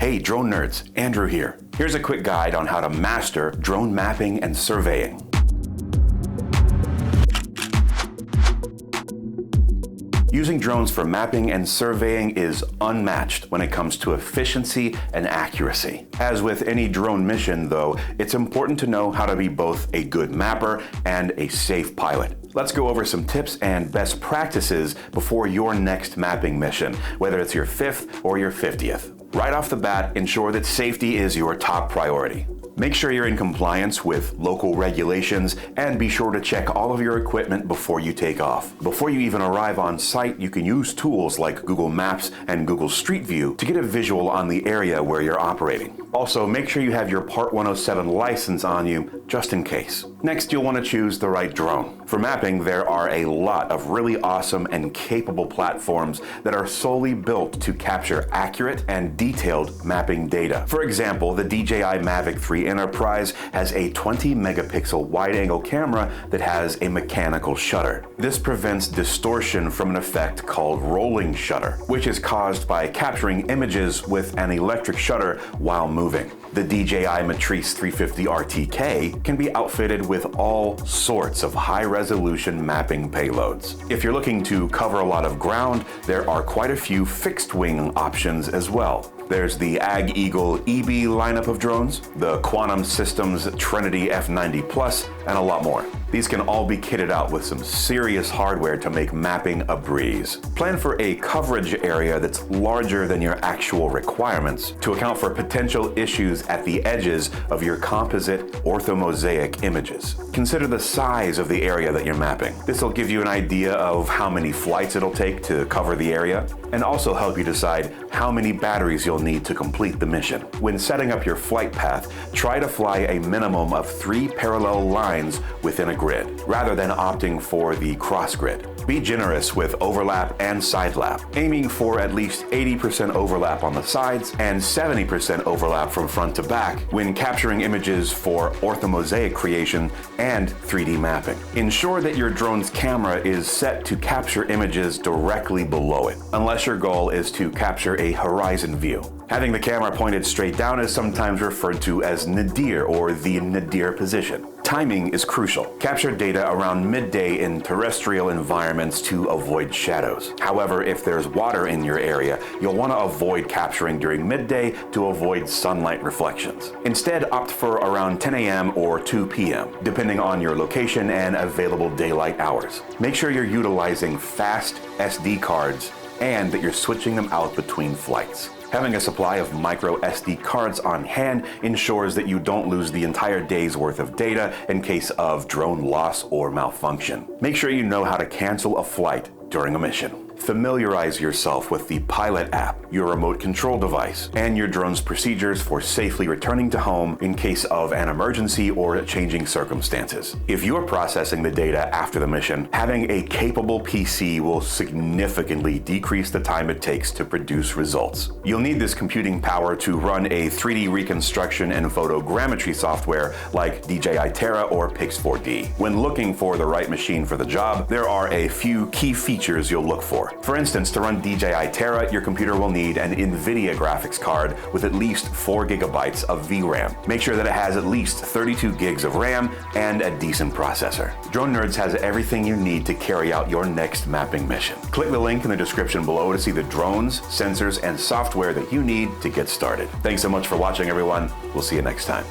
Hey drone nerds, Andrew here. Here's a quick guide on how to master drone mapping and surveying. Using drones for mapping and surveying is unmatched when it comes to efficiency and accuracy. As with any drone mission though, it's important to know how to be both a good mapper and a safe pilot. Let's go over some tips and best practices before your next mapping mission, whether it's your 5th or your 50th. Right off the bat, ensure that safety is your top priority. Make sure you're in compliance with local regulations and be sure to check all of your equipment before you take off. Before you even arrive on site, you can use tools like Google Maps and Google Street View to get a visual on the area where you're operating. Also, make sure you have your Part 107 license on you, just in case. Next, you'll want to choose the right drone. For mapping, there are a lot of really awesome and capable platforms that are solely built to capture accurate and detailed mapping data. For example, the DJI Mavic 3 Enterprise has a 20 megapixel wide-angle camera that has a mechanical shutter. This prevents distortion from an effect called rolling shutter, which is caused by capturing images with an electric shutter while moving. The DJI Matrice 350 RTK can be outfitted with all sorts of high-resolution mapping payloads. If you're looking to cover a lot of ground, there are quite a few fixed-wing options as well. There's the AgEagle eBee lineup of drones, the Quantum Systems Trinity F90 Plus, and a lot more. These can all be kitted out with some serious hardware to make mapping a breeze. Plan for a coverage area that's larger than your actual requirements to account for potential issues at the edges of your composite orthomosaic images. Consider the size of the area that you're mapping. This will give you an idea of how many flights it'll take to cover the area, and also help you decide how many batteries you'll need to complete the mission. When setting up your flight path, try to fly a minimum of 3 parallel lines within a grid, rather than opting for the cross grid. Be generous with overlap and side lap, aiming for at least 80% overlap on the sides and 70% overlap from front to back when capturing images for orthomosaic creation and 3D mapping. Ensure that your drone's camera is set to capture images directly below it, unless your goal is to capture a horizon view. Having the camera pointed straight down is sometimes referred to as nadir or the nadir position. Timing is crucial. Capture data around midday in terrestrial environments to avoid shadows. However, if there's water in your area, you'll want to avoid capturing during midday to avoid sunlight reflections. Instead, opt for around 10 a.m. or 2 p.m., depending on your location and available daylight hours. Make sure you're utilizing fast SD cards and that you're switching them out between flights. Having a supply of micro SD cards on hand ensures that you don't lose the entire day's worth of data in case of drone loss or malfunction. Make sure you know how to cancel a flight during a mission. Familiarize yourself with the Pilot app, your remote control device, and your drone's procedures for safely returning to home in case of an emergency or changing circumstances. If you're processing the data after the mission, having a capable PC will significantly decrease the time it takes to produce results. You'll need this computing power to run a 3D reconstruction and photogrammetry software like DJI Terra or Pix4D. When looking for the right machine for the job, there are a few key features you'll look for. For instance, to run DJI Terra, your computer will need an NVIDIA graphics card with at least 4 gigabytes of VRAM. Make sure that it has at least 32 gigs of RAM and a decent processor. Drone Nerds has everything you need to carry out your next mapping mission. Click the link in the description below to see the drones, sensors, and software that you need to get started. Thanks so much for watching, everyone. We'll see you next time.